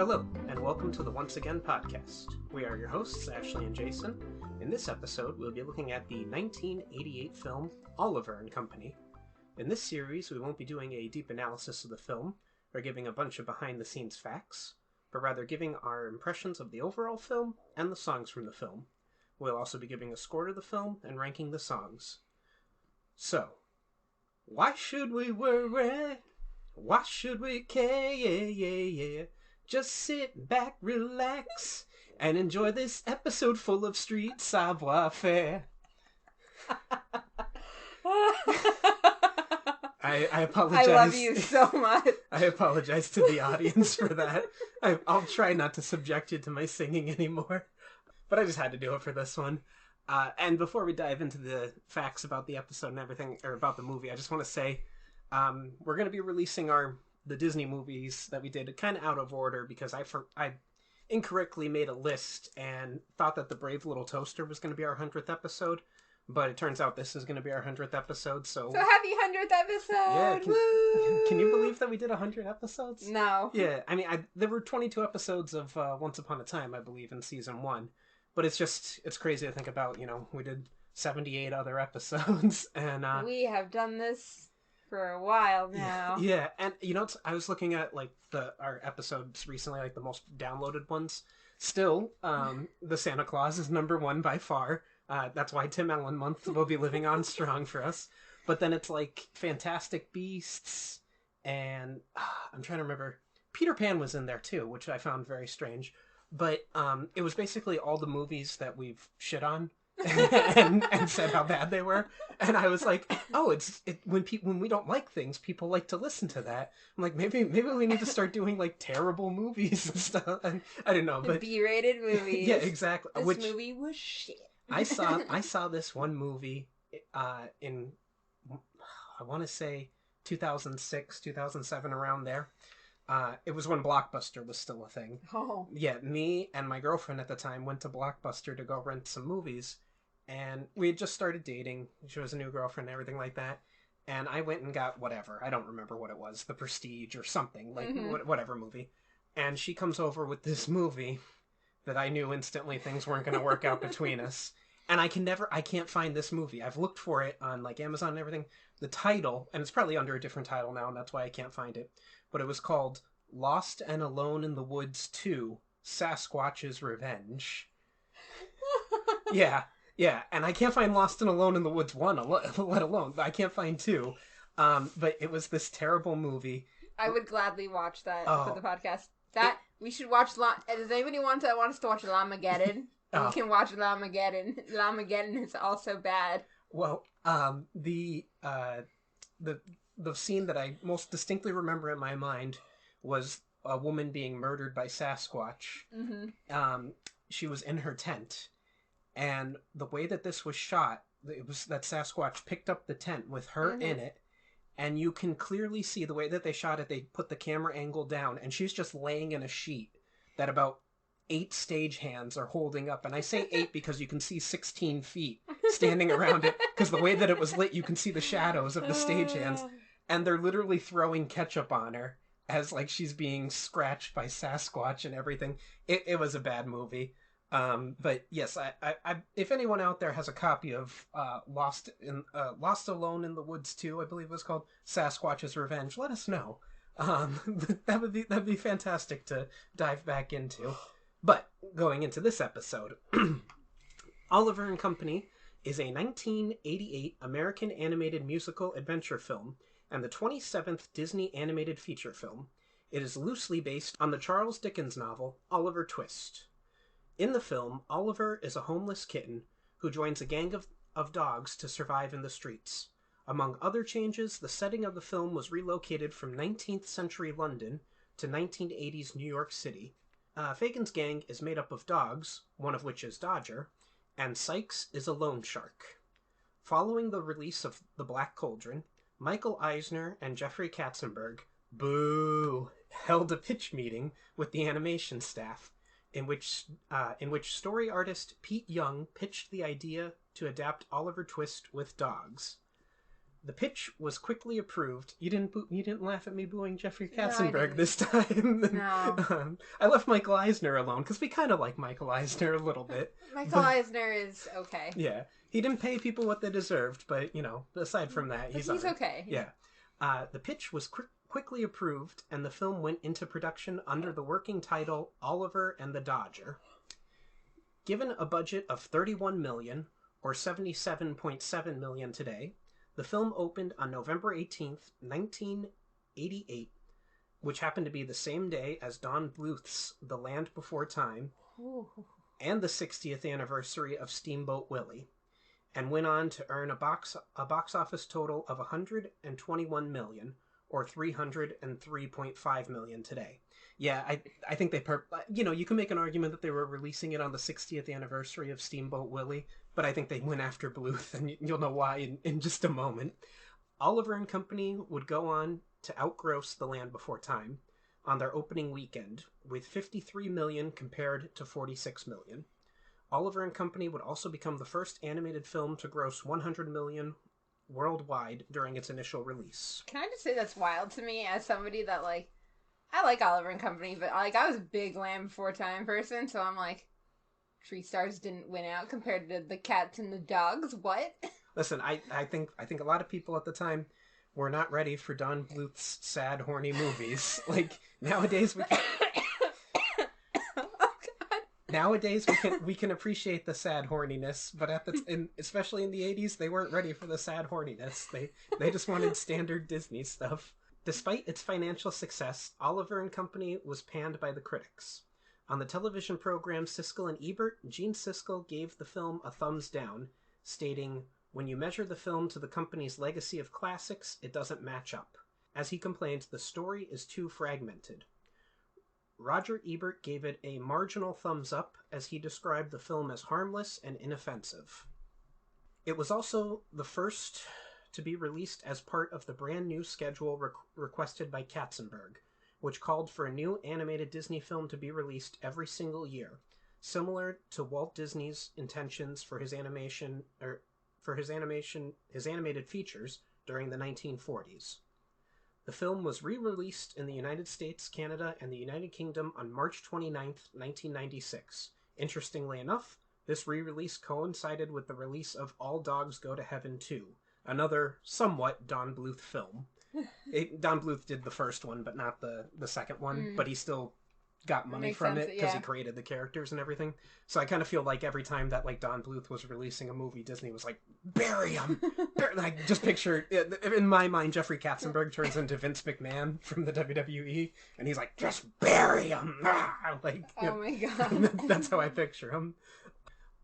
Hello, and welcome to the Once Again podcast. We are your hosts, Ashley and Jason. In this episode, we'll be looking at the 1988 film Oliver and Company. In this series, we won't be doing a deep analysis of the film or giving a bunch of behind-the-scenes facts, but rather giving our impressions of the overall film and the songs from the film. We'll also be giving a score to the film and ranking the songs. So, why should we worry? Why should we care? Just sit back, relax, and enjoy this episode full of street savoir-faire. I apologize. I love you so much. I apologize to the audience for that. I'll try not to subject you to my singing anymore. But I just had to do it for this one. And before we dive into the facts about the episode and everything, or about the movie, I just want to say we're going to be releasing the Disney movies that we did kind of out of order because I incorrectly made a list and thought that The Brave Little Toaster was going to be our 100th episode. But it turns out this is going to be our 100th episode, so happy 100th episode! Yeah, can you believe that we did 100 episodes? No. Yeah, I mean, there were 22 episodes of Once Upon a Time, I believe, in season 1. But it's crazy to think about, we did 78 other episodes, and we have done this for a while now. Yeah, and I was looking at our episodes recently, the most downloaded ones. Still, the Santa Claus is number 1 by far. That's why Tim Allen Month will be living on strong for us. But then it's Fantastic Beasts, and I'm trying to remember. Peter Pan was in there too, which I found very strange. But it was basically all the movies that we've shit on and said how bad they were. And I was like, oh, when we don't like things, people like to listen to that. I'm like, maybe we need to start doing terrible movies and stuff. And I didn't know, but B-rated movies. Yeah, exactly. This movie was shit. I saw this one movie in, I want to say 2006, 2007, around there. It was when Blockbuster was still a thing. Oh. Yeah, me and my girlfriend at the time went to Blockbuster to go rent some movies. And we had just started dating. She was a new girlfriend and everything like that. And I went and got whatever. I don't remember what it was. The Prestige or something. Whatever movie. And she comes over with this movie that I knew instantly things weren't going to work out between us. And I can't find this movie. I've looked for it on Amazon and everything. The title, and it's probably under a different title now, and that's why I can't find it. But it was called Lost and Alone in the Woods 2, Sasquatch's Revenge. Yeah. And I can't find Lost and Alone in the Woods 1, let alone. I can't find 2. But it was this terrible movie. I would gladly watch that for the podcast. We should watch. Does anybody want us to watch Llamageddon? We can watch Llamageddon. Llamageddon is also bad. Well, the scene that I most distinctly remember in my mind was a woman being murdered by Sasquatch. Mm-hmm. She was in her tent, and the way that this was shot, it was that Sasquatch picked up the tent with her in it. And you can clearly see the way that they shot it. They put the camera angle down, and she's just laying in a sheet that about 8 stagehands are holding up. And I say 8 because you can see 16 feet standing around it. Because the way that it was lit, you can see the shadows of the stagehands. And they're literally throwing ketchup on her as she's being scratched by Sasquatch and everything. It was a bad movie. But yes, I if anyone out there has a copy of Lost Alone in the Woods 2, I believe it was called, Sasquatch's Revenge, let us know. That'd be fantastic to dive back into. But going into this episode, Oliver and Company is a 1988 American animated musical adventure film and the 27th Disney animated feature film. It is loosely based on the Charles Dickens novel Oliver Twist. In the film, Oliver is a homeless kitten who joins a gang of dogs to survive in the streets. Among other changes, the setting of the film was relocated from 19th century London to 1980s New York City. Fagin's gang is made up of dogs, one of which is Dodger, and Sykes is a loan shark. Following the release of The Black Cauldron, Michael Eisner and Jeffrey Katzenberg, boo, held a pitch meeting with the animation staff, in which story artist Pete Young pitched the idea to adapt Oliver Twist with dogs. The pitch was quickly approved. You didn't laugh at me booing Jeffrey No, I Katzenberg didn't. this time. No. I left Michael Eisner alone because we kind of like Michael Eisner a little bit. Michael Eisner is okay. Yeah, he didn't pay people what they deserved, but aside from that, But he's alright. okay. Yeah. The pitch was quickly approved, and the film went into production under the working title Oliver and the Dodger. Given a budget of $31 million, or $77.7 million today, the film opened on November 18th, 1988, which happened to be the same day as Don Bluth's The Land Before Time, and the 60th anniversary of Steamboat Willie, and went on to earn a box office total of $121 million, or $303.5 million today. Yeah, I think they you can make an argument that they were releasing it on the 60th anniversary of Steamboat Willie, but I think they went after Bluth, and you'll know why in just a moment. Oliver and Company would go on to outgross The Land Before Time on their opening weekend, with $53 million compared to $46 million. Oliver and Company would also become the first animated film to gross $100 million worldwide during its initial release. Can I just say that's wild to me as somebody that, like, I like Oliver and Company, but, like, I was a big Land Before Time person, so I'm like, Tree Stars didn't win out compared to the Cats and the Dogs. What? Listen, I think a lot of people at the time were not ready for Don Bluth's sad, horny movies. Like, nowadays we can... Nowadays, we can appreciate the sad horniness, but especially in the 80s, they weren't ready for the sad horniness. They just wanted standard Disney stuff. Despite its financial success, Oliver and Company was panned by the critics. On the television program Siskel and Ebert, Gene Siskel gave the film a thumbs down, stating, "When you measure the film to the company's legacy of classics, it doesn't match up. As he complained, the story is too fragmented." Roger Ebert gave it a marginal thumbs up, as he described the film as harmless and inoffensive. It was also the first to be released as part of the brand new schedule requested by Katzenberg, which called for a new animated Disney film to be released every single year, similar to Walt Disney's intentions for his animated features during the 1940s. The film was re-released in the United States, Canada, and the United Kingdom on March 29th, 1996. Interestingly enough, this re-release coincided with the release of All Dogs Go to Heaven 2, another somewhat Don Bluth film. Don Bluth did the first one, but not the second one, but he still got money from it because he created the characters and everything. So I kind of feel like every time that Don Bluth was releasing a movie, Disney was like, bury him! Like, just picture, in my mind, Jeffrey Katzenberg turns into Vince McMahon from the WWE, and he's like, just bury him! Oh my god. That's how I picture him.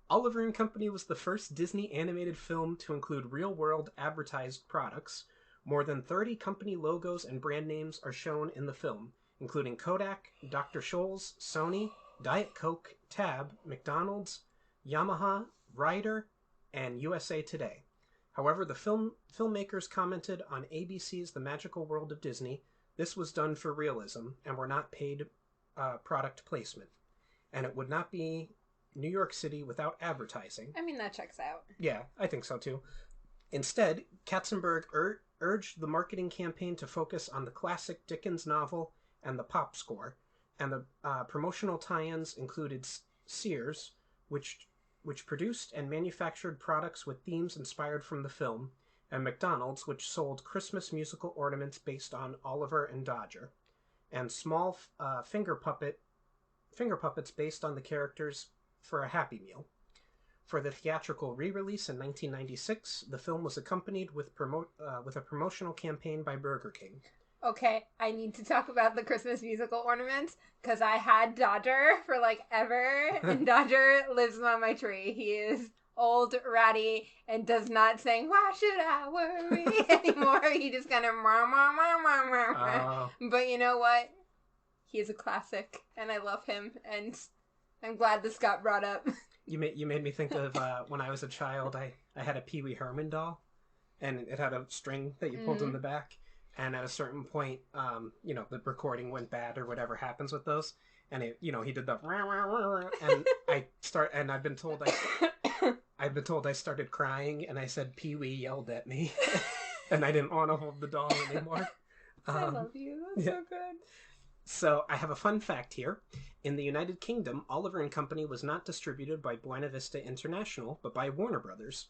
Oliver and Company was the first Disney animated film to include real-world advertised products. More than 30 company logos and brand names are shown in the film, including Kodak, Dr. Scholl's, Sony, Diet Coke, Tab, McDonald's, Yamaha, Ryder, and USA Today. However, the filmmakers commented on ABC's The Magical World of Disney, this was done for realism and were not paid product placement, and it would not be New York City without advertising. I mean, that checks out. Yeah, I think so too. Instead, Katzenberg urged the marketing campaign to focus on the classic Dickens novel and the pop score, and the promotional tie-ins included Sears, which produced and manufactured products with themes inspired from the film, and McDonald's, which sold Christmas musical ornaments based on Oliver and Dodger, and small finger puppets based on the characters for a Happy Meal. For the theatrical re-release in 1996, the film was accompanied with a promotional campaign by Burger King. Okay, I need to talk about the Christmas musical ornaments, because I had Dodger for, ever, and Dodger lives on my tree. He is old, ratty, and does not sing, "Why should I worry?" anymore. He just kind of But you know what? He is a classic, and I love him, and I'm glad this got brought up. You made me think of when I was a child, I had a Pee Wee Herman doll, and it had a string that you pulled in the back. And at a certain point, the recording went bad or whatever happens with those. And he did the and I've been told I started crying, and I said Pee Wee yelled at me. and I didn't want to hold the doll anymore. I love you. That's so good. So I have a fun fact here. In the United Kingdom, Oliver and Company was not distributed by Buena Vista International, but by Warner Brothers.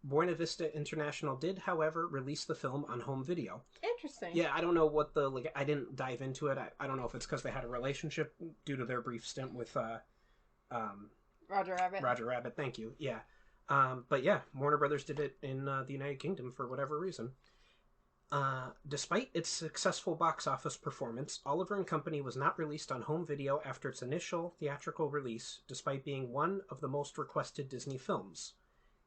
Buena Vista International did, however, release the film on home video. Interesting. Yeah, I don't know what I didn't dive into it. I don't know if it's because they had a relationship due to their brief stint with Roger Rabbit. Roger Rabbit, thank you. Yeah. But yeah, Warner Brothers did it in the United Kingdom for whatever reason. Despite its successful box office performance, Oliver and Company was not released on home video after its initial theatrical release, despite being one of the most requested Disney films.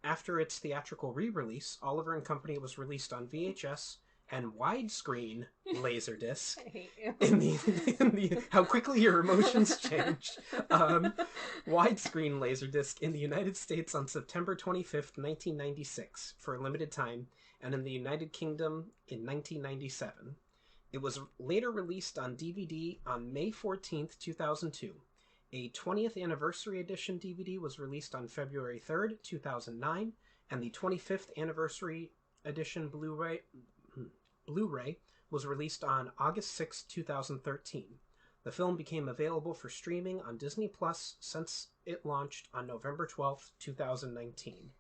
After its theatrical re-release, Oliver and Company was released on VHS and widescreen Laserdisc. I hate you. In the how quickly your emotions change. Widescreen Laserdisc in the United States on September 25th, 1996, for a limited time, and in the United Kingdom in 1997. It was later released on DVD on May 14th, 2002. A 20th Anniversary Edition DVD was released on February 3rd, 2009, and the 25th Anniversary Edition Blu-ray was released on August 6, 2013. The film became available for streaming on Disney Plus since it launched on November 12, 2019.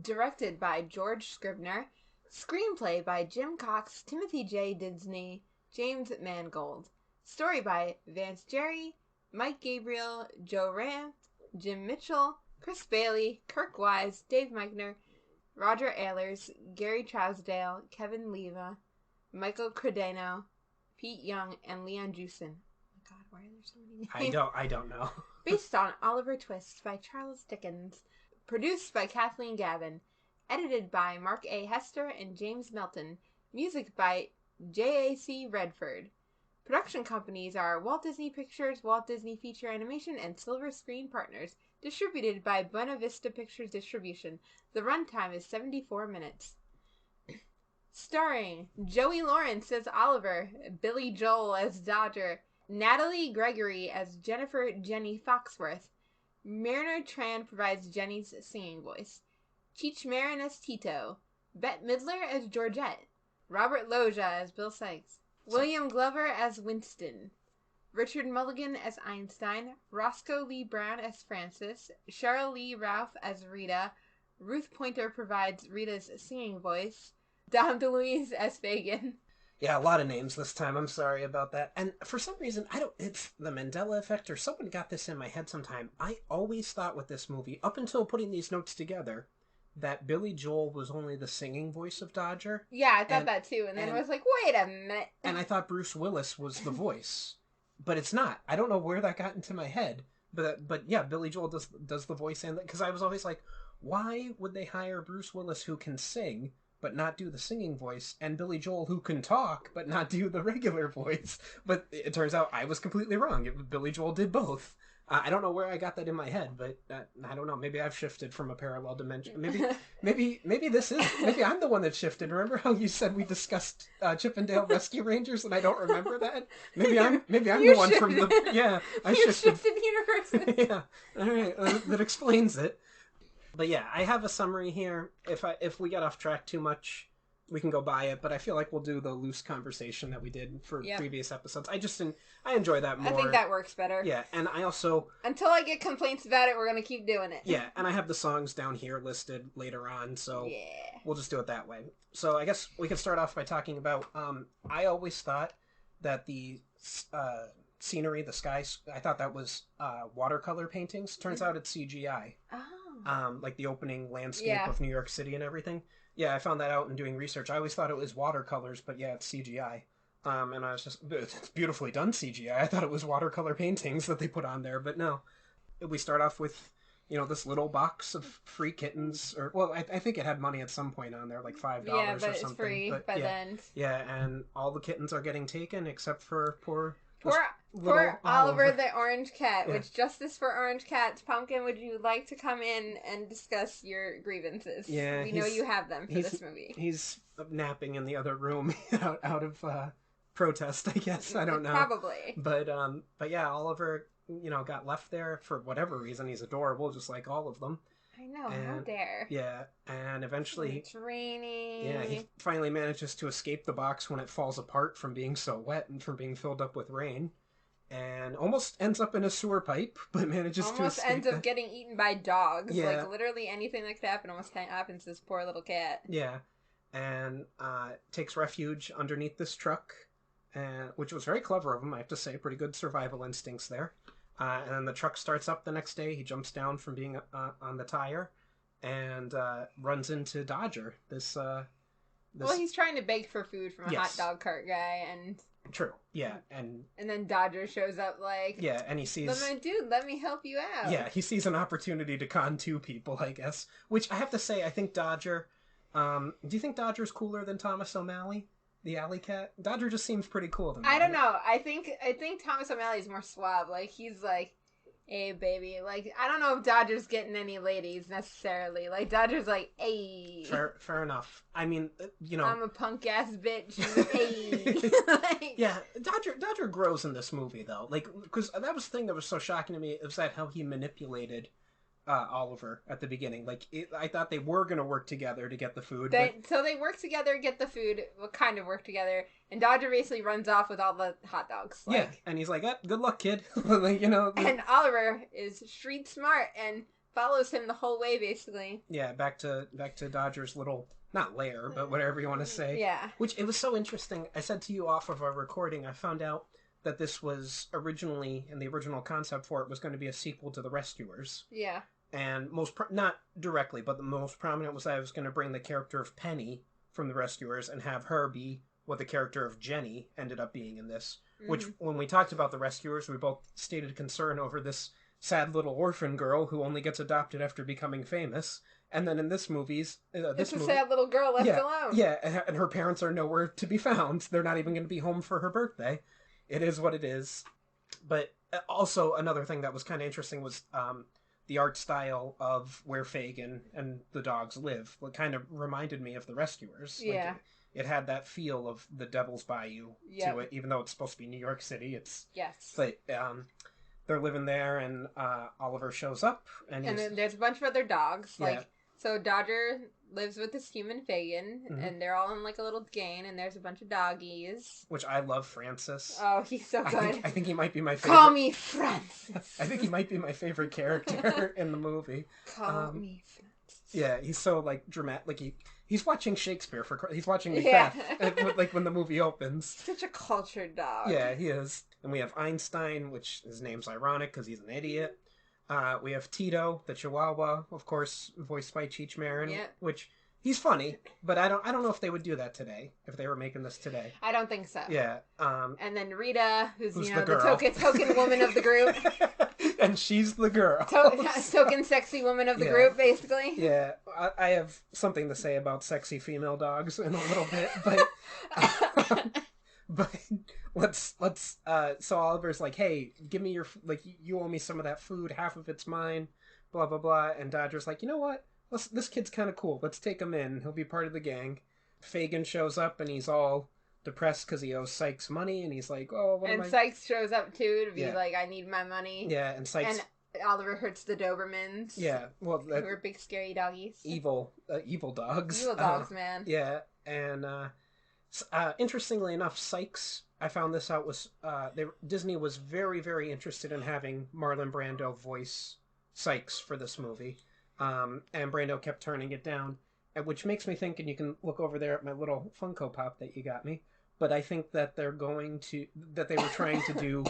Directed by George Scribner. Screenplay by Jim Cox, Timothy J. Disney, James Mangold. Story by Vance Jerry, Mike Gabriel, Joe Ranft, Jim Mitchell, Chris Bailey, Kirk Wise, Dave Meichner, Roger Ehlers, Gary Trousdale, Kevin Leva, Michael Credeno, Pete Young, and Leon Jewson. Oh my god, why are there so many names? I don't know. Based on Oliver Twist by Charles Dickens. Produced by Kathleen Gavin. Edited by Mark A. Hester and James Melton. Music by J.A.C. Redford. Production companies are Walt Disney Pictures, Walt Disney Feature Animation, and Silver Screen Partners. Distributed by Buena Vista Pictures Distribution. The runtime is 74 minutes. Starring Joey Lawrence as Oliver, Billy Joel as Dodger, Natalie Gregory as Jennifer Jenny Foxworth. Mariner Tran provides Jenny's singing voice. Cheech Marin as Tito. Bette Midler as Georgette. Robert Loggia as Bill Sykes. William Glover as Winston. Richard Mulligan as Einstein. Roscoe Lee Brown as Francis. Cheryl Lee Ralph as Rita. Ruth Pointer provides Rita's singing voice. Dom DeLuise as Fagin. Yeah, a lot of names this time. I'm sorry about that. And for some reason, it's the Mandela effect or someone got this in my head sometime. I always thought with this movie, up until putting these notes together, that Billy Joel was only the singing voice of Dodger. Yeah, I thought that too. And then I was like, wait a minute. And I thought Bruce Willis was the voice. But it's not. I don't know where that got into my head. But yeah, Billy Joel does the voice. And because I was always like, why would they hire Bruce Willis who can sing but not do the singing voice, and Billy Joel who can talk but not do the regular voice? But it turns out I was completely wrong. Billy Joel did both. I don't know where I got that in my head, but I don't know. Maybe I've shifted from a parallel dimension. Maybe I'm the one that shifted. Remember how you said we discussed Chippendale Rescue Rangers, and I don't remember that? Maybe I'm the one from the I shifted universes. Yeah, all right, that explains it. But yeah, I have a summary here. If we get off track too much, we can go by it, but I feel like we'll do the loose conversation that we did for previous episodes. I enjoy that more. I think that works better. Yeah, and I also... Until I get complaints about it, we're going to keep doing it. Yeah, and I have the songs down here listed later on, so we'll just do it that way. So I guess we can start off by talking about... I always thought that the scenery, the skies, I thought that was watercolor paintings. Turns out it's CGI. Oh. Like the opening landscape of New York City and everything. Yeah, I found that out in doing research. I always thought it was watercolors, but yeah, it's CGI. And I was just, it's beautifully done CGI. I thought it was watercolor paintings that they put on there, but no. We start off with, this little box of free kittens, or, well, I think it had money at some point on there, like $5 or something. Yeah, but it's free by then. Yeah, and all the kittens are getting taken except for poor Oliver the orange cat, which justice for orange cats. Pumpkin, would you like to come in and discuss your grievances? Yeah, we know you have them for this movie. He's napping in the other room out of protest, I guess. I don't know. Probably. But yeah, Oliver, got left there for whatever reason. He's adorable, just like all of them. I know, how And dare. yeah, and eventually, It's raining. yeah, he finally manages to escape the box when it falls apart from being so wet and from being filled up with rain, and almost ends up in a sewer pipe, but manages to Almost ends escape up that. getting eaten by dogs. Yeah. Like, literally anything that could happen almost happens to this poor little cat. Yeah, and takes refuge underneath this truck, and which was very clever of him, I have to say. Pretty good survival instincts there. And then the truck starts up the next day. He jumps down from being on the tire, and runs into Dodger. This Well, he's trying to beg for food from a Yes. hot dog cart guy, and true, yeah, and then Dodger shows up like, yeah, and he sees. Dude, let me help you out. Yeah, he sees an opportunity to con two people, I guess. Which I have to say, I think Dodger. Do you think Dodger's cooler than Thomas O'Malley, the alley cat? Dodger just seems pretty cool to me. I don't know. I think Thomas O'Malley's more suave. Like, he's like, hey, baby. Like, I don't know if Dodger's getting any ladies necessarily. Like, Dodger's like, hey. Fair enough. I mean, I'm a punk ass bitch. Hey. Like, yeah, Dodger grows in this movie though. Like, because that was the thing that was so shocking to me. Was that how he manipulated Oliver at the beginning? Like, I thought they were gonna work together to get the food. So they work together, get the food. What kind of work together? And Dodger basically runs off with all the hot dogs. Like, yeah, and he's like, good luck, kid. Like, And Oliver is street smart and follows him the whole way, basically. Yeah, back to Dodger's little, not lair, but whatever you want to say. Yeah. Which, it was so interesting. I said to you off of our recording, I found out that this was originally, and the original concept for it was going to be a sequel to The Rescuers. Yeah. And not directly, but the most prominent was that I was going to bring the character of Penny from The Rescuers and have her be what the character of Jenny ended up being in this. Mm-hmm. Which, when we talked about The Rescuers, we both stated concern over this sad little orphan girl who only gets adopted after becoming famous. And then in this movie's... It's a sad little girl left alone. Yeah, and her parents are nowhere to be found. They're not even going to be home for her birthday. It is what it is. But also, another thing that was kind of interesting was... the art style of where Fagin and the dogs live. It kind of reminded me of The Rescuers. Yeah. Like it had that feel of the Devil's Bayou to it, even though it's supposed to be New York City. Yes. But they're living there, and Oliver shows up, and then there's a bunch of other dogs. Like, so Dodger lives with this human Fagin, and they're all in like a little gang, and there's a bunch of doggies. Which I love Francis. Oh, he's so good. I think he might be my favorite. Call me Francis. I think he might be my favorite character in the movie. Call me Francis. Yeah, he's so like dramatic. Like he's watching Shakespeare he's watching Macbeth. Like when the movie opens. Such a cultured dog. Yeah, he is. And we have Einstein, which his name's ironic because he's an idiot. We have Tito, the Chihuahua, of course, voiced by Cheech Marin, which he's funny, but I don't know if they would do that today if they were making this today. I don't think so. Yeah. And then Rita, who's you know the token woman of the group, and she's the girl, token sexy woman of the group, basically. Yeah, I have something to say about sexy female dogs in a little bit, but. But let's so Oliver's like, hey, give me your, like, you owe me some of that food, half of it's mine, blah blah blah. And Dodger's like, you know what, this kid's kind of cool, let's take him in, he'll be part of the gang. Fagin shows up and he's all depressed because he owes Sykes money, and he's like, oh, Sykes shows up too to be like, I need my money. Yeah, and Sykes, and Oliver hurts the Dobermans. Yeah, well, who are big scary doggies. Evil dogs. Evil dogs, man. Yeah, and interestingly enough, Sykes, I found this out, was Disney was very, very interested in having Marlon Brando voice Sykes for this movie, and Brando kept turning it down, which makes me think, and you can look over there at my little Funko Pop that you got me, but I think that they were trying to do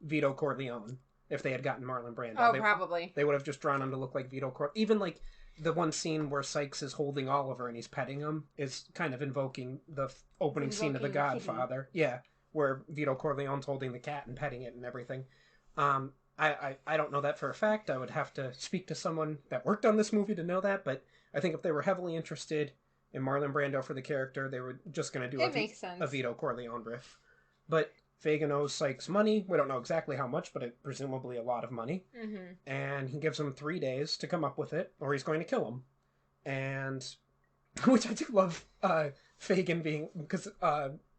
Vito Corleone if they had gotten Marlon Brando. Oh, probably. They would have just drawn him to look like Vito Corleone. Even like the one scene where Sykes is holding Oliver and he's petting him is kind of invoking the opening scene of The Godfather. Yeah, where Vito Corleone's holding the cat and petting it and everything. I don't know that for a fact. I would have to speak to someone that worked on this movie to know that, but I think if they were heavily interested in Marlon Brando for the character, they were just going to do a Vito Corleone riff. But Fagin owes Sykes money. We don't know exactly how much, but presumably a lot of money. Mm-hmm. And he gives him 3 days to come up with it, or he's going to kill him. And, which I do love Fagin being, because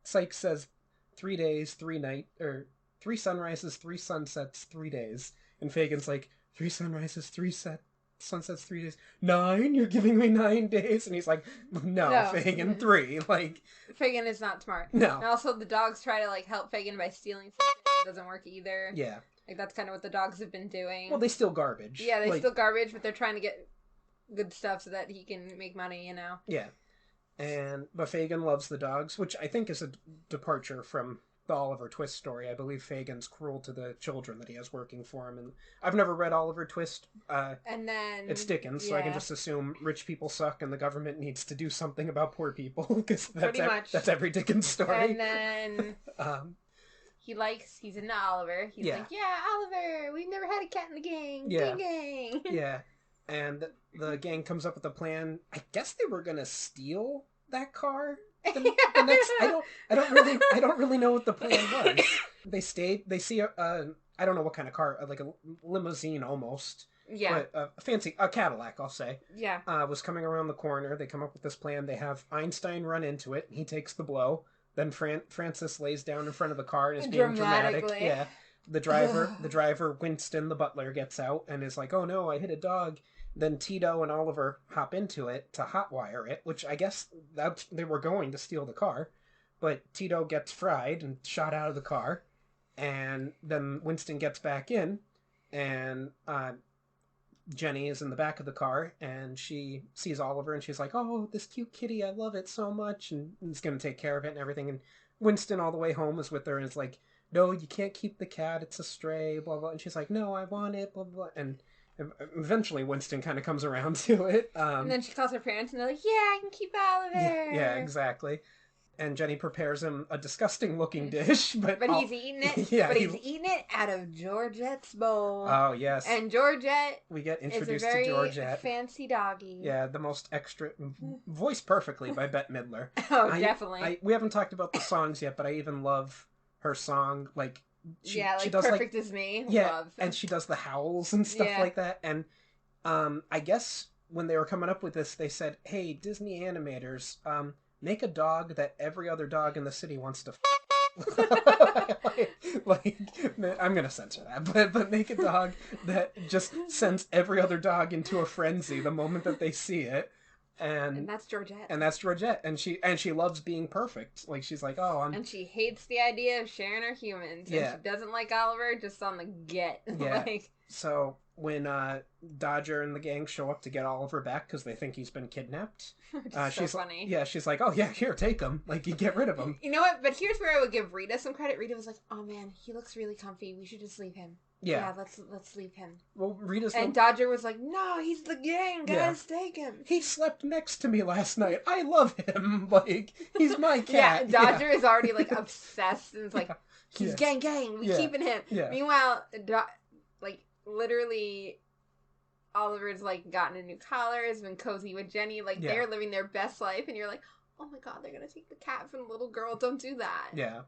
Sykes says 3 days, 3 nights, or 3 sunrises, 3 sunsets, 3 days. And Fagin's like, 3 sunrises, 3 Sunset's 3 days. 9? You're giving me 9 days? And he's like, no. Fagin, 3. Like, Fagin is not smart. No. And also the dogs try to, like, help Fagin by stealing something. It doesn't work either. Yeah. Like, that's kind of what the dogs have been doing. Well, they steal garbage. Yeah, they like, steal garbage, but they're trying to get good stuff so that he can make money, you know? Yeah. But Fagin loves the dogs, which I think is a departure from the Oliver Twist story. I believe Fagin's cruel to the children that he has working for him, and I've never read Oliver Twist. And then it's Dickens, so I can just assume rich people suck and the government needs to do something about poor people, because that's every Dickens story. And then he's into Oliver. He's like, yeah, Oliver, we've never had a cat in the gang. Yeah. Gang. Yeah. And the gang comes up with a plan. I guess they were gonna steal that car. The next, I don't really know what the plan was. They see I don't know what kind of car, like a limousine almost. Yeah. But a Cadillac, I'll say. Yeah. Was coming around the corner. They come up with this plan. They have Einstein run into it. He takes the blow. Then Francis lays down in front of the car and is being dramatic. Yeah. The driver, Winston, the butler, gets out and is like, oh no, I hit a dog. Then Tito and Oliver hop into it to hotwire it, which I guess they were going to steal the car. But Tito gets fried and shot out of the car. And then Winston gets back in, and Jenny is in the back of the car, and she sees Oliver, and she's like, oh, this cute kitty, I love it so much, and is going to take care of it and everything. And Winston all the way home is with her, and is like, no, you can't keep the cat, it's a stray, blah, blah. And she's like, no, I want it, blah, blah. And eventually Winston kind of comes around to it. And then she calls her parents, and they're like, yeah, I can keep Oliver. Yeah, exactly. And Jenny prepares him a disgusting-looking dish, but he's eating it. Yeah, he's eating it out of Georgette's bowl. Oh yes, and Georgette. We get introduced is a very to Georgette, fancy doggy. Yeah, the most extra, voiced perfectly by Bette Midler. Oh, definitely. We haven't talked about the songs yet, but I even love her song. Like, she does Perfect as Me. Yeah, love. And she does the howls and stuff like that. And I guess when they were coming up with this, they said, "Hey, Disney animators, make a dog that every other dog in the city wants to like, I'm gonna censor that, but make a dog that just sends every other dog into a frenzy the moment that they see it." And that's Georgette. And she loves being perfect. Like, she's like, and she hates the idea of sharing her humans. Yeah. And she doesn't like Oliver just on the get. Yeah. So when Dodger and the gang show up to get Oliver back because they think he's been kidnapped, she's so funny. Yeah, she's like, oh yeah, here, take him. Like, you get rid of him. You know what? But here's where I would give Rita some credit. Rita was like, oh man, he looks really comfy. We should just leave him. Yeah, let's leave him. Well, Dodger was like, no, he's the gang, guys, take him. He slept next to me last night. I love him. Like, he's my cat. Yeah, Dodger is already, like, obsessed, and it's like, he's gang, we keeping him. Yeah. Meanwhile, literally, Oliver's, like, gotten a new collar, has been cozy with Jenny, like, they're living their best life, and you're like, oh my god, they're gonna take the cat from the little girl, don't do that. Yeah.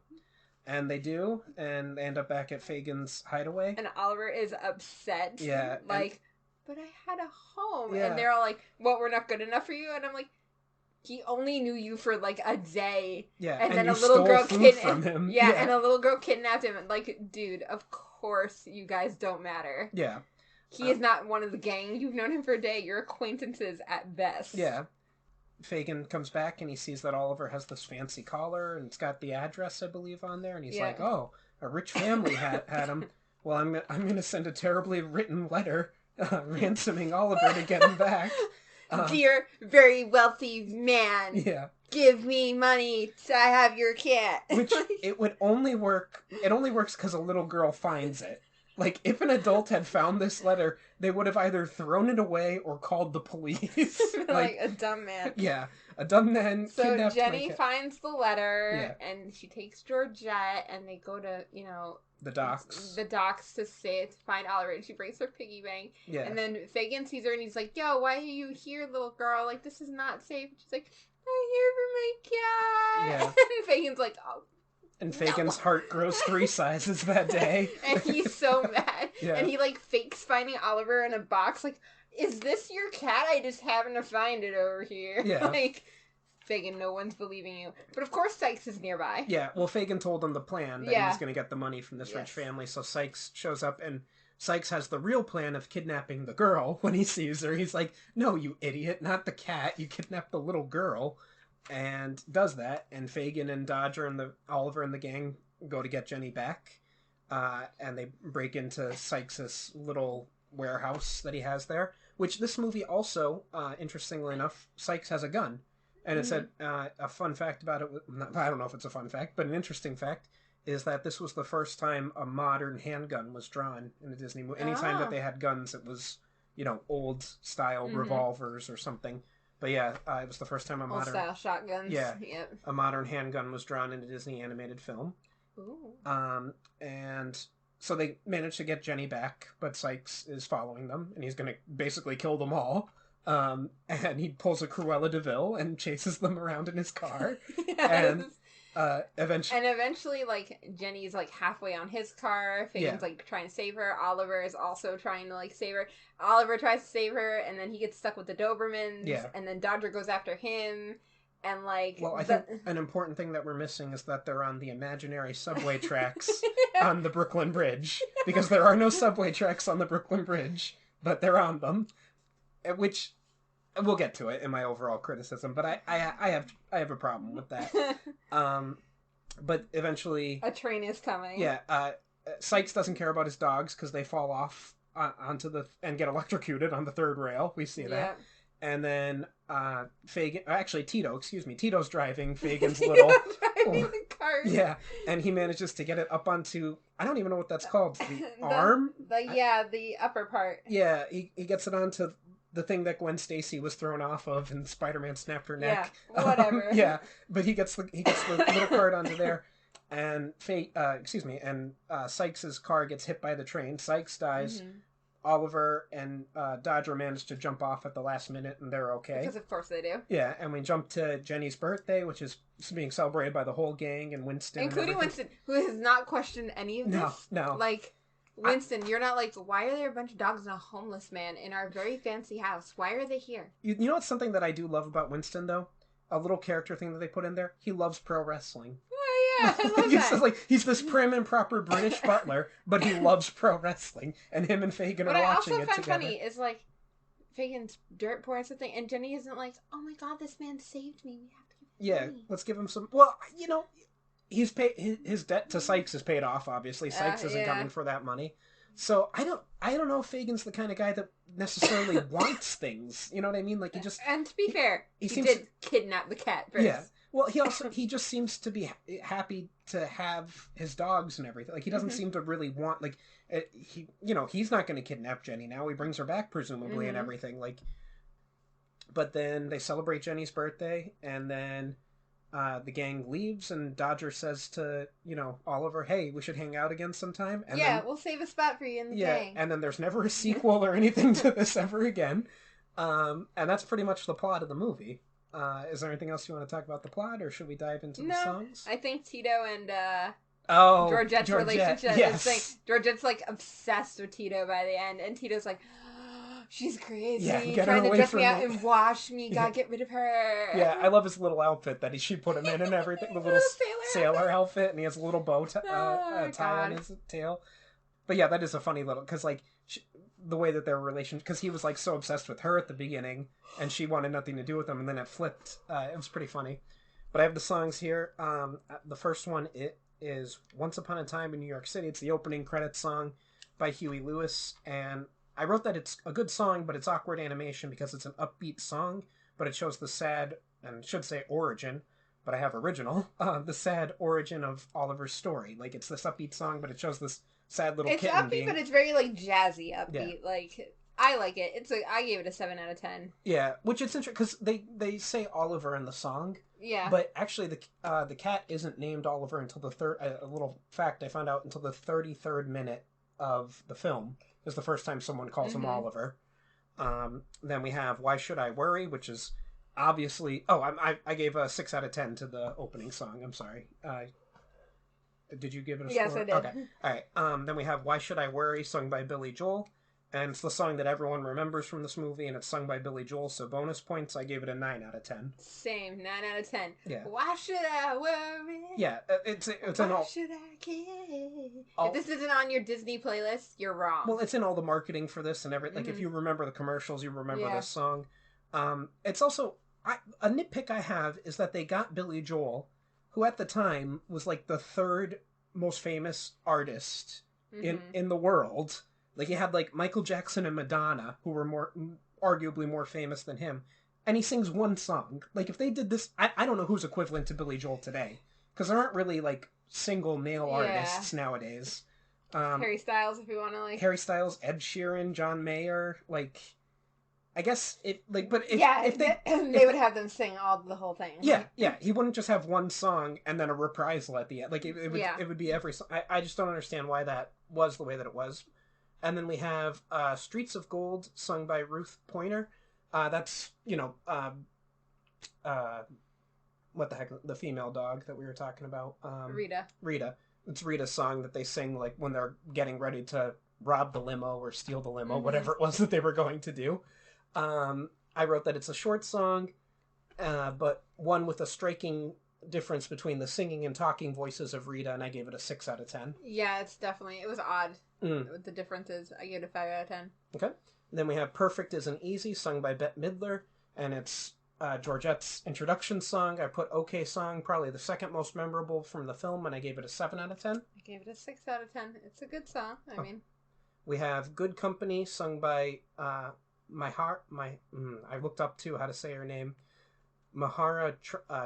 And they do, and they end up back at Fagin's hideaway. And Oliver is upset. Yeah. Like, but I had a home. Yeah. And they're all like, what, we're not good enough for you? And I'm like, he only knew you for, like, a day. Yeah, and then a little girl kidnapped him. Yeah, and a little girl kidnapped him. Like, dude, of course you guys don't matter. Yeah. He is not one of the gang. You've known him for a day. You're acquaintances at best. Yeah. Fagin comes back and he sees that Oliver has this fancy collar and it's got the address, I believe, on there, and he's like, "Oh, a rich family had him. Well, I'm gonna send a terribly written letter ransoming Oliver to get him back." Dear, very wealthy man. Yeah. Give me money to have your cat. Which it would only work. It only works because a little girl finds it. Like, if an adult had found this letter, they would have either thrown it away or called the police. like a dumb man. Yeah, a dumb man. So Jenny finds the letter, and she takes Georgette, and they go to, the docks. The docks to find Oliver, and she brings her piggy bank. Yeah. And then Fagin sees her, and he's like, yo, why are you here, little girl? Like, this is not safe. And she's like, I'm here for my cat. Yeah. And Fagin's like, oh. And Fagin's heart grows 3 sizes that day. And he's so mad. Yeah. And he, like, fakes finding Oliver in a box. Like, is this your cat? I just happened to find it over here. Yeah. Like, Fagin, no one's believing you. But, of course, Sykes is nearby. Yeah, well, Fagin told him the plan that he was going to get the money from this rich family. So Sykes shows up, and Sykes has the real plan of kidnapping the girl when he sees her. He's like, no, you idiot, not the cat. You kidnapped the little girl. And does that. And Fagin and Dodger and Oliver and the gang go to get Jenny back. And they break into Sykes' little warehouse that he has there. Which this movie also, interestingly enough, Sykes has a gun. And it said a fun fact about it. I don't know if it's a fun fact, but an interesting fact is that this was the first time a modern handgun was drawn in a Disney movie. Anytime that they had guns, it was, old style revolvers or something. But yeah, it was the first time a modern style shotguns. Yeah, yep. A modern handgun was drawn in a Disney animated film. Ooh. And so they managed to get Jenny back, but Sykes is following them, and he's going to basically kill them all. And he pulls a Cruella de Vil and chases them around in his car. Yes. And eventually, like, Jenny's, like, halfway on his car. Fagin's, like, trying to save her. Oliver is also trying to, like, save her. Oliver tries to save her, and then he gets stuck with the Dobermans. Yeah. And then Dodger goes after him. And, like... Well, I think an important thing that we're missing is that they're on the imaginary subway tracks on the Brooklyn Bridge. Because there are no subway tracks on the Brooklyn Bridge, but they're on them. Which... We'll get to it in my overall criticism, but I have a problem with that. But eventually... A train is coming. Yeah, Sykes doesn't care about his dogs because they fall off onto and get electrocuted on the third rail. We see that. Yep. And then Fagin... Actually, Tito's driving Fagin's driving the cart. Yeah, and he manages to get it up onto... I don't even know what that's called. The arm? The upper part. Yeah, he gets it onto... the thing that Gwen Stacy was thrown off of and Spider-Man snapped her neck. Yeah, whatever. Yeah, but he gets the little cart onto there, and Sykes' car gets hit by the train. Sykes dies. Mm-hmm. Oliver and Dodger manage to jump off at the last minute, and they're okay. Because of course they do. Yeah, and we jump to Jenny's birthday, which is being celebrated by the whole gang and Winston. Including Winston, who has not questioned any of this. No. Like... Winston, you're not like, why are there a bunch of dogs and a homeless man in our very fancy house? Why are they here? You know what's something that I do love about Winston, though? A little character thing that they put in there? He loves pro wrestling. Oh, yeah, I love that. He's this prim and proper British butler, but he loves pro wrestling. And him and Fagin are watching it together. What I also find funny is, like, Fagin's dirt poor and something, and Jenny isn't like, oh my god, this man saved me. We have to give him money. Let's give him some... Well, he's paid... His debt to Sykes is paid off, obviously. Sykes isn't coming for that money. So I don't know if Fagin's the kind of guy that necessarily wants things. You know what I mean? Like, he just... And to be fair, he did kidnap the cat first. Yeah. Well, he just seems to be happy to have his dogs and everything. Like, he doesn't seem to really want, like, he's not going to kidnap Jenny now. He brings her back, presumably, and everything. Like, but then they celebrate Jenny's birthday, and then the gang leaves, and Dodger says to, Oliver, hey, we should hang out again sometime. And then, we'll save a spot for you in the gang. And then there's never a sequel or anything to this ever again. And that's pretty much the plot of the movie. Is there anything else you want to talk about the plot, or should we dive into the songs? I think Tito and Georgette's relationship yes. is like, Georgette's like obsessed with Tito by the end, and Tito's like, she's crazy, trying to dress me out and wash me, gotta get rid of her. Yeah, I love his little outfit that she put him in and everything, the little sailor outfit, and he has a little bow tie on his tail. But yeah, that is a funny little, because like, the way that their relationship, because he was like so obsessed with her at the beginning, and she wanted nothing to do with him, and then it flipped. It was pretty funny. But I have the songs here. The first one is Once Upon a Time in New York City. It's the opening credits song by Huey Lewis, and I wrote that it's a good song, but it's awkward animation because it's an upbeat song, but it shows the sad, and should say origin, but I have original, the sad origin of Oliver's story. Like, it's this upbeat song, but it shows this sad little kitten upbeat, but it's very, like, jazzy upbeat. Yeah. Like, I like it. I gave it a 7 out of 10. Yeah, which it's interesting, because they say Oliver in the song. Yeah. But actually, the cat isn't named Oliver until the third, a little fact I found out, until the 33rd minute of the film. Is the first time someone calls him Oliver. Then we have Why Should I Worry, which is obviously... Oh, I gave a 6 out of 10 to the opening song. I'm sorry. Did you give it a score? Yes, I did. Okay. All right. Then we have Why Should I Worry, sung by Billy Joel. And it's the song that everyone remembers from this movie, and it's sung by Billy Joel, so bonus points, I gave it a 9 out of 10. Same, 9 out of 10. Yeah. Why should I worry? Yeah, it's Why in all... should I care? If this isn't on your Disney playlist, you're wrong. Well, it's in all the marketing for this and everything. Like, if you remember the commercials, you remember this song. It's also... a nitpick I have is that they got Billy Joel, who at the time was, like, the third most famous artist in the world. Like, you had, like, Michael Jackson and Madonna, who were arguably more famous than him. And he sings one song. Like, if they did this... I don't know who's equivalent to Billy Joel today. Because there aren't really, like, single male artists nowadays. Harry Styles, if you want to, like... Harry Styles, Ed Sheeran, John Mayer, like... I guess it... like, but if they would have them sing the whole thing. Yeah, yeah. He wouldn't just have one song and then a reprisal at the end. Like, it would be every song. I just don't understand why that was the way that it was. And then we have Streets of Gold, sung by Ruth Pointer. That's, what the heck, the female dog that we were talking about. Rita. It's Rita's song that they sing, like, when they're getting ready to rob the limo or steal the limo, whatever it was that they were going to do. I wrote that it's a short song, but one with a striking difference between the singing and talking voices of Rita, and I gave it a 6 out of 10. Yeah, it was odd. With the differences, I gave it a 5 out of 10. Okay. Then we have Perfect Isn't Easy, sung by Bette Midler, and it's Georgette's introduction song. I put OK Song, probably the second most memorable from the film, and I gave it a 7 out of 10. I gave it a 6 out of 10. It's a good song, I mean. We have Good Company, sung by I looked up to how to say her name, Mahara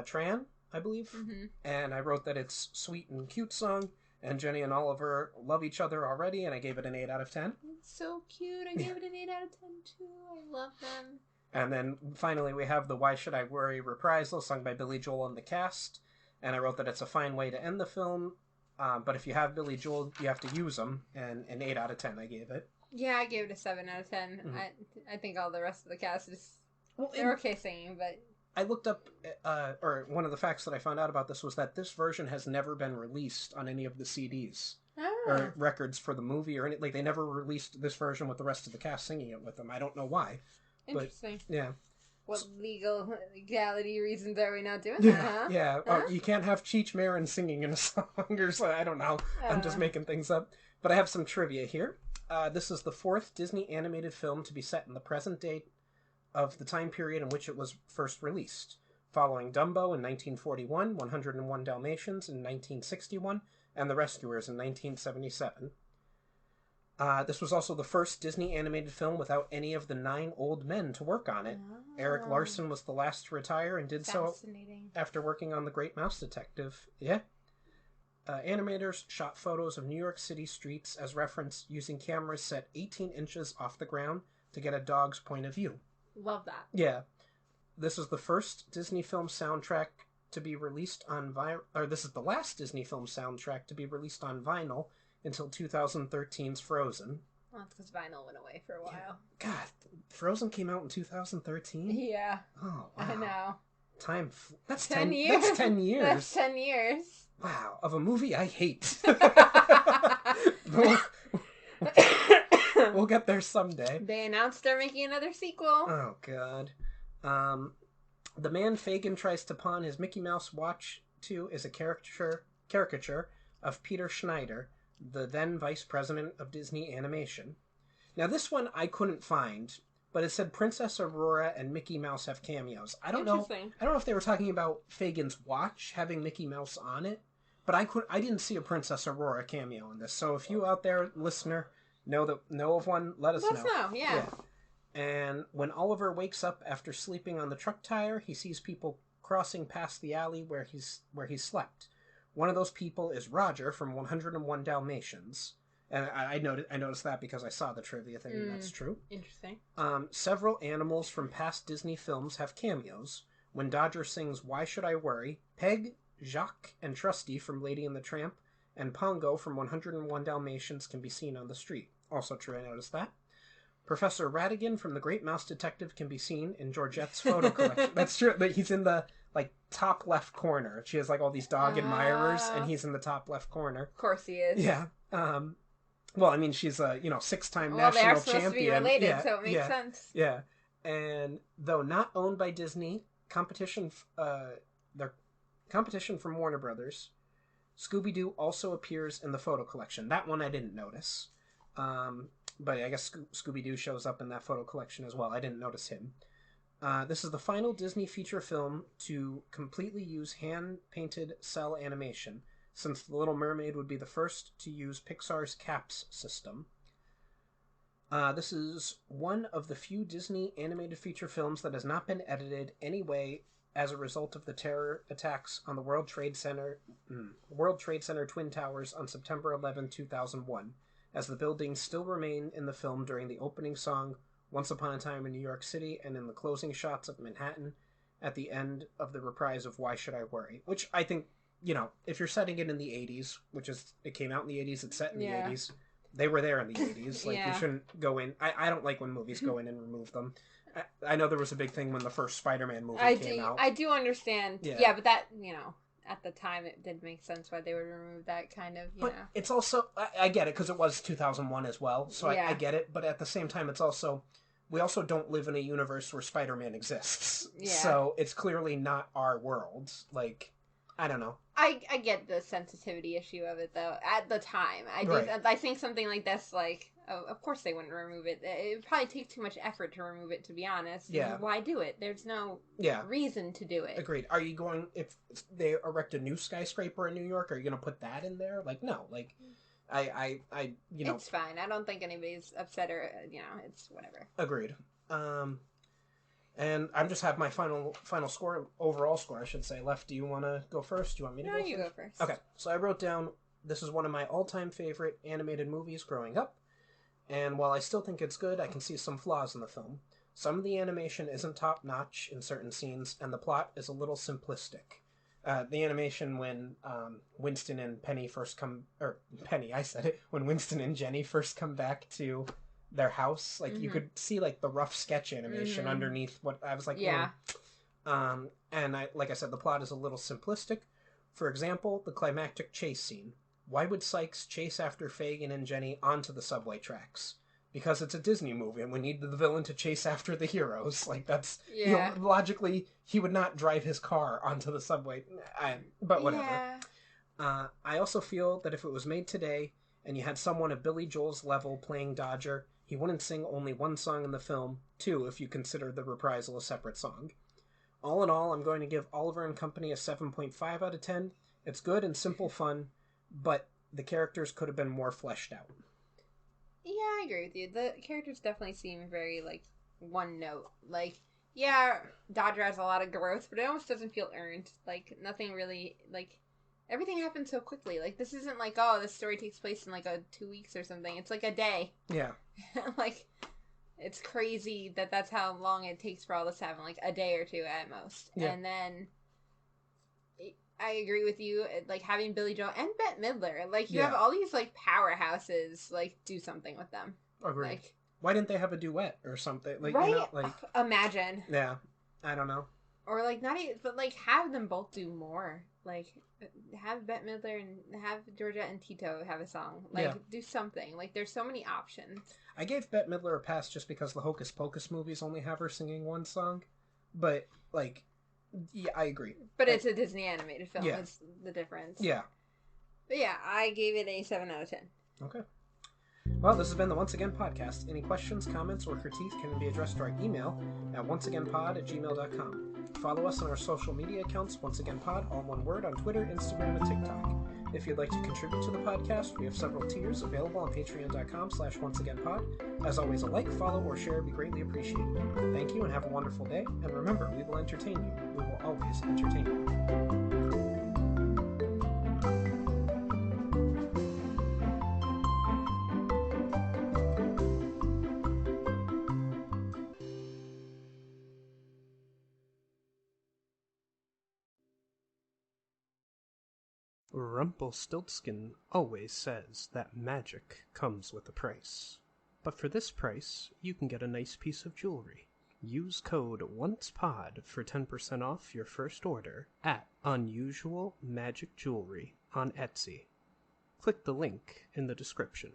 Tran, I believe. And I wrote that it's sweet and cute song. And Jenny and Oliver love each other already, and I gave it an 8 out of 10. It's so cute. I gave it an 8 out of 10, too. I love them. And then, finally, we have the Why Should I Worry reprisal, sung by Billy Joel and the cast. And I wrote that it's a fine way to end the film, but if you have Billy Joel, you have to use him, and an 8 out of 10 I gave it. Yeah, I gave it a 7 out of 10. I think all the rest of the cast they're okay singing, but... I looked up, or one of the facts that I found out about this was that this version has never been released on any of the CDs or records for the movie or anything. Like, they never released this version with the rest of the cast singing it with them. I don't know why. Interesting. But, yeah. What legality reasons are we not doing that, huh? Yeah. Oh, you can't have Cheech Marin singing in a song or so. I don't know. I'm just making things up. But I have some trivia here. This is the 4th Disney animated film to be set in the present day of the time period in which it was first released, following Dumbo in 1941, 101 Dalmatians in 1961, and The Rescuers in 1977. This was also the first Disney animated film without any of the 9 old men to work on it. Eric Larson was the last to retire and did so after working on The Great Mouse Detective. Yeah. Animators shot photos of New York City streets as reference using cameras set 18 inches off the ground to get a dog's point of view. Love that. Yeah. This is the first Disney film soundtrack to be released on vinyl, or this is the last Disney film soundtrack to be released on vinyl until 2013's Frozen. Well, that's because vinyl went away for a while. Yeah. God, Frozen came out in 2013? Yeah. Oh, wow. I know. That's 10 years. That's 10 years. That's 10 years. Wow, of a movie I hate. We'll get there someday. They announced they're making another sequel. Oh, God. The man Fagin tries to pawn his Mickey Mouse watch to is a caricature of Peter Schneider, the then vice president of Disney Animation. Now, this one I couldn't find, but it said Princess Aurora and Mickey Mouse have cameos. I don't know if they were talking about Fagin's watch having Mickey Mouse on it, but I didn't see a Princess Aurora cameo in this. So if you out there, listener, know of one, let us know. Yeah. And when Oliver wakes up after sleeping on the truck tire, he sees people crossing past the alley where he slept. One of those people is Roger from 101 Dalmatians. And I noticed that because I saw the trivia thing, and that's true. Interesting. Several animals from past Disney films have cameos. When Dodger sings Why Should I Worry, Peg, Jacques, and Trusty from Lady and the Tramp, and Pongo from 101 Dalmatians can be seen on the street. Also true, I noticed that. Professor Ratigan from The Great Mouse Detective can be seen in Georgette's photo collection. That's true, but he's in the top left corner. She has all these dog admirers, and he's in the top left corner. Of course he is. Yeah. Well, I mean, she's a, 6-time Well, they are national supposed to be champion. related, Yeah, so it makes yeah, sense. yeah. And though not owned by Disney, their competition from Warner Brothers, Scooby-Doo also appears in the photo collection. That one I didn't notice. But I guess Scooby-Doo shows up in that photo collection as well. I didn't notice him. This is the final Disney feature film to completely use hand-painted cell animation, since The Little Mermaid would be the first to use Pixar's CAPS system. This is one of the few Disney animated feature films that has not been edited anyway as a result of the terror attacks on the World Trade Center Twin Towers on September 11, 2001, as the buildings still remain in the film during the opening song Once Upon a Time in New York City and in the closing shots of Manhattan at the end of the reprise of Why Should I Worry, which I think, if you're setting it in the 80s, it came out in the 80s, it's set in the 80s, they were there in the 80s. Like, we shouldn't go in. I don't like when movies go in and remove them. I know there was a big thing when the first Spider-Man movie came out. I do understand. Yeah, but that, at the time it did make sense why they would remove that kind of, but it's also, I get it, because it was 2001 as well, so I get it, but at the same time, it's also, we also don't live in a universe where Spider-Man exists. Yeah. So it's clearly not our world. Like, I don't know. I get the sensitivity issue of it, though, at the time. I think something like this, like, of course they wouldn't remove it. It would probably take too much effort to remove it, to be honest. Yeah. Why do it? There's no reason to do it. Agreed. Are you going, if they erect a new skyscraper in New York, are you going to put that in there? Like, no. Like, I It's fine. I don't think anybody's upset or, it's whatever. Agreed. And I just have my final score, overall score, I should say, left. Do you want to go first? Do you want me to go first? No, you go first. Okay, so I wrote down, this is one of my all-time favorite animated movies growing up, and while I still think it's good, I can see some flaws in the film. Some of the animation isn't top-notch in certain scenes, and the plot is a little simplistic. The animation when Winston and Penny first come... Or, Penny, I said it. When Winston and Jenny first come back to their house, like, you could see, like, the rough sketch animation underneath what I was like, yeah. And like I said, the plot is a little simplistic. For example, the climactic chase scene. Why would Sykes chase after Fagin and Jenny onto the subway tracks? Because it's a Disney movie and we need the villain to chase after the heroes. Like, that's, logically, he would not drive his car onto the subway. But whatever. Yeah. I also feel that if it was made today and you had someone at Billy Joel's level playing Dodger, he wouldn't sing only one song in the film, two if you consider the reprisal a separate song. All in all, I'm going to give Oliver and Company a 7.5 out of 10. It's good and simple fun, but the characters could have been more fleshed out. Yeah, I agree with you. The characters definitely seem very, like, one note. Like, yeah, Dodger has a lot of growth, but it almost doesn't feel earned. Like, nothing really, like, everything happens so quickly. Like, this isn't like, oh, this story takes place in, like, 2 weeks or something. It's like a day. Yeah. Like, it's crazy that that's how long it takes for all this to happen. Like, a day or two at most. Yeah. And then, I agree with you, like, having Billy Joel and Bette Midler. Like, you have all these, like, powerhouses, like, do something with them. Agreed. Like, why didn't they have a duet or something? Like, right? Imagine. Yeah. I don't know. Or, like, not even, but, like, have them both do more. Like, have Bette Midler and have Georgette and Tito have a song. Like, do something. Like, there's so many options. I gave Bette Midler a pass just because the Hocus Pocus movies only have her singing one song. But, like, yeah, I agree. But it's a Disney animated film. Yeah. Is the difference. Yeah. But yeah, I gave it a 7 out of 10. Okay. Well, this has been the Once Again Podcast. Any questions, comments, or critiques can be addressed to our email at onceagainpod@gmail.com. Follow us on our social media accounts, Once Again Pod, all one word, on Twitter, Instagram, and TikTok. If you'd like to contribute to the podcast, we have several tiers available on patreon.com/onceagainpod. As always, a like, follow, or share would be greatly appreciated. Thank you and have a wonderful day. And remember, we will entertain you. We will always entertain you. Rumpelstiltskin always says that magic comes with a price. But for this price, you can get a nice piece of jewelry. Use code ONCEPOD for 10% off your first order at Unusual Magic Jewelry on Etsy. Click the link in the description.